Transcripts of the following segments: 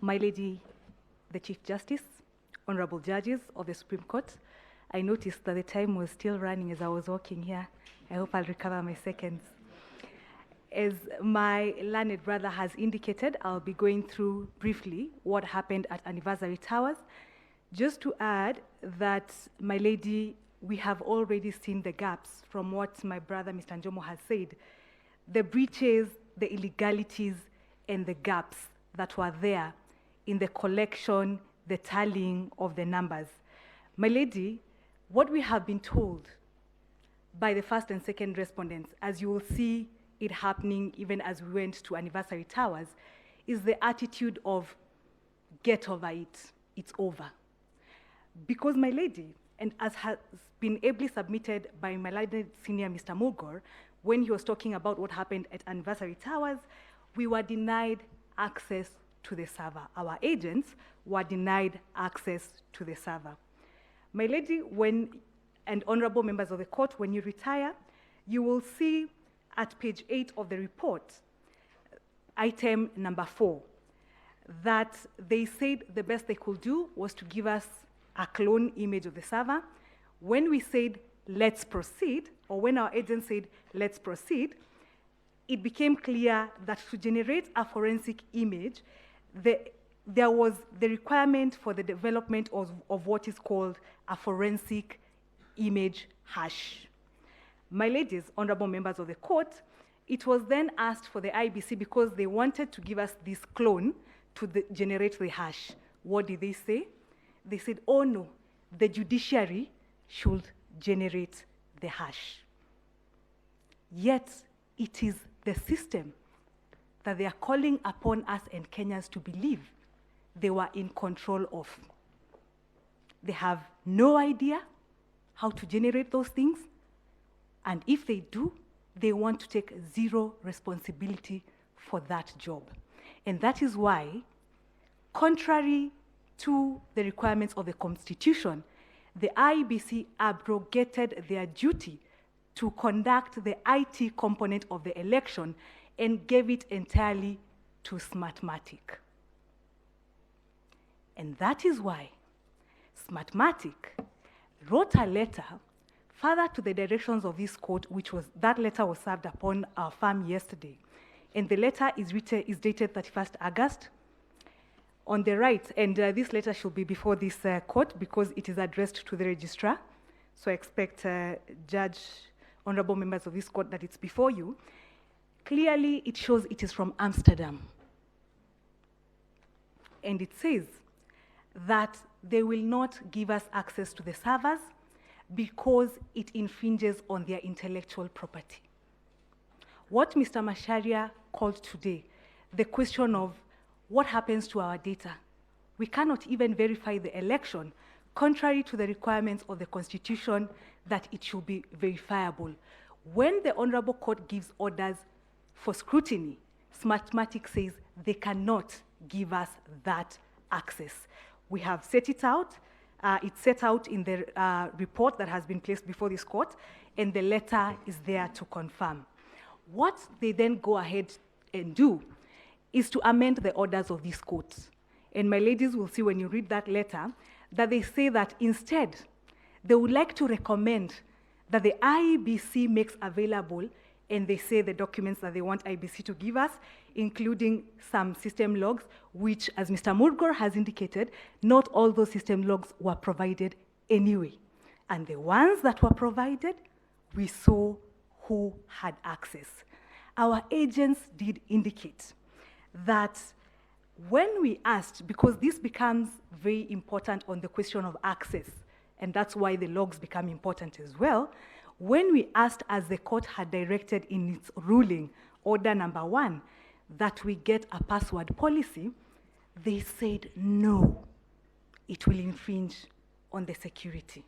My Lady, the Chief Justice, Honorable Judges of the Supreme Court, I noticed that the time was still running as I was walking here. I hope I'll recover my seconds. As my learned brother has indicated, I'll be going through briefly what happened at Anniversary Towers. Just to add that, my lady, we have already seen the gaps from what my brother, Mr. Njomo, has said. The breaches, the illegalities, and the gaps that were there in the collection, the tallying of the numbers. My lady, what we have been told by the first and second respondents, as you will see it happening even as we went to Anniversary Towers, is the attitude of, get over it, it's over. Because, my lady, and as has been ably submitted by my learned senior Mr. Mulgore, when he was talking about what happened at Anniversary Towers, we were denied access to the server. Our agents were denied access to the server. My lady, and honorable members of the court, when you retire, you will see at page 8 of the report, item number 4, that they said the best they could do was to give us a clone image of the server. When we said, let's proceed, or when our agent said, let's proceed, it became clear that to generate a forensic image, there was the requirement for the development of what is called a forensic image hash. My ladies, honorable members of the court, it was then asked for the IEBC because they wanted to give us this clone to generate the hash. What did they say? They said, oh no, the judiciary should generate the hash. Yet, it is the system that they are calling upon us and Kenyans to believe they were in control of. They have no idea how to generate those things, and if they do, they want to take zero responsibility for that job. And that is why, contrary to the requirements of the Constitution, the IEBC abrogated their duty to conduct the IT component of the election and gave it entirely to Smartmatic. And that is why Smartmatic wrote a letter further to the directions of this court, that letter was served upon our firm yesterday. And the letter is dated 31st August. On the right, and this letter should be before this court because it is addressed to the registrar. So I expect Judge, honorable members of this court, that it's before you. Clearly, it shows it is from Amsterdam. And it says that they will not give us access to the servers because it infringes on their intellectual property. What Mr. Macharia called today, the question of what happens to our data? We cannot even verify the election, contrary to the requirements of the Constitution that it should be verifiable. When the Honorable Court gives orders for scrutiny, Smartmatic says they cannot give us that access. We have set it out. It's set out in the report that has been placed before this court, and the letter is there to confirm. What they then go ahead and do is to amend the orders of this court. And my ladies will see when you read that letter that they say that instead, they would like to recommend that the IEBC makes available, and they say the documents that they want IEBC to give us, including some system logs, which, as Mr. Mulgore has indicated, not all those system logs were provided anyway. And the ones that were provided, we saw who had access. Our agents did indicate that when we asked, because this becomes very important on the question of access, and that's why the logs become important as well, when we asked, as the court had directed in its ruling, order number 1, that we get a password policy, they said no, it will infringe on the security.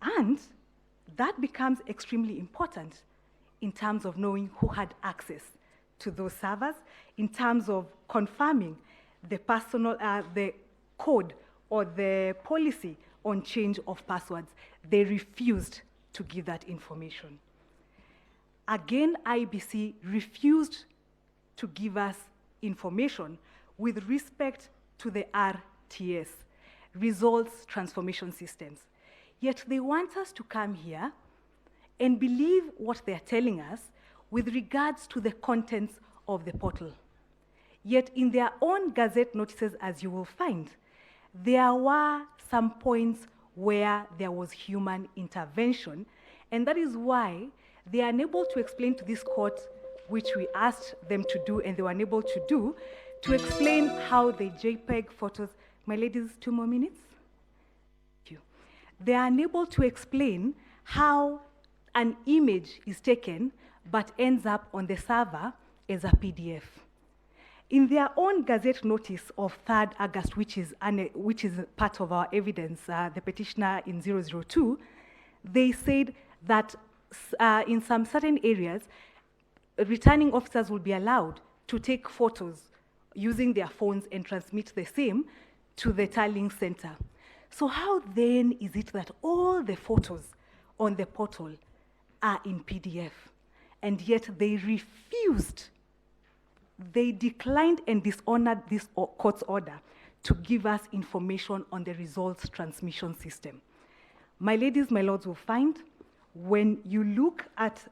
And that becomes extremely important in terms of knowing who had access to those servers, in terms of confirming the the code or the policy on change of passwords. They refused to give that information. Again, IEBC refused to give us information with respect to the RTS, Results Transformation Systems. Yet they want us to come here and believe what they're telling us with regards to the contents of the portal. Yet in their own Gazette notices, as you will find, there were some points where there was human intervention, and that is why they are unable to explain to this court, which we asked them to do and they were unable to do, to explain how the JPEG photos, my ladies, 2 more minutes? Thank you. They are unable to explain how an image is taken but ends up on the server as a PDF. In their own Gazette notice of 3rd August, which is part of our evidence, the petitioner in 002, they said that in some certain areas, returning officers will be allowed to take photos using their phones and transmit the same to the tallying center. So how then is it that all the photos on the portal are in PDF, and yet they refused, they declined and dishonored this court's order to give us information on the results transmission system? My ladies, my lords will find, when you look at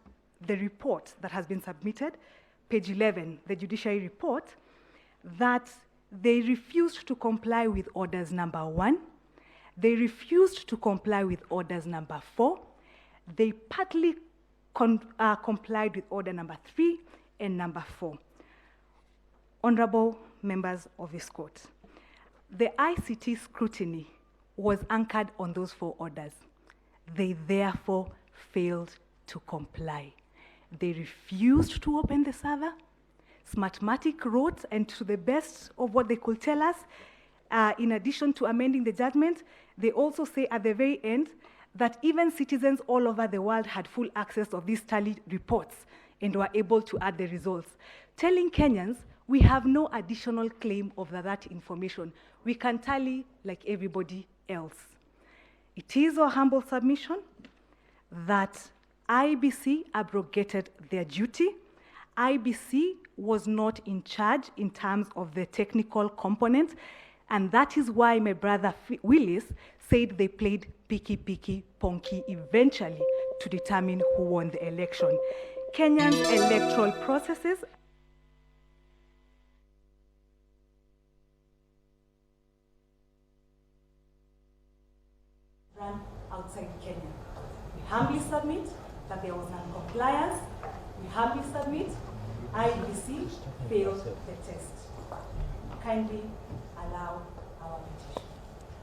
the report that has been submitted, page 11, the judiciary report, that they refused to comply with orders number 1, they refused to comply with orders number 4, they partly complied with order number 3 and number 4. Honorable members of this court, the ICT scrutiny was anchored on those 4 orders. They therefore failed to comply. They refused to open the server. Smartmatic wrote, and to the best of what they could tell us, in addition to amending the judgment, they also say at the very end that even citizens all over the world had full access of these tally reports and were able to add the results, telling Kenyans, we have no additional claim of that information. We can tally like everybody else. It is our humble submission that IEBC abrogated their duty. IEBC was not in charge in terms of the technical component, and that is why my brother Willis said they played picky, ponky eventually to determine who won the election. Kenya's electoral processes run outside Kenya. We humbly submit that there was non-compliance. We humbly submit IEBC failed the test. Kindly allow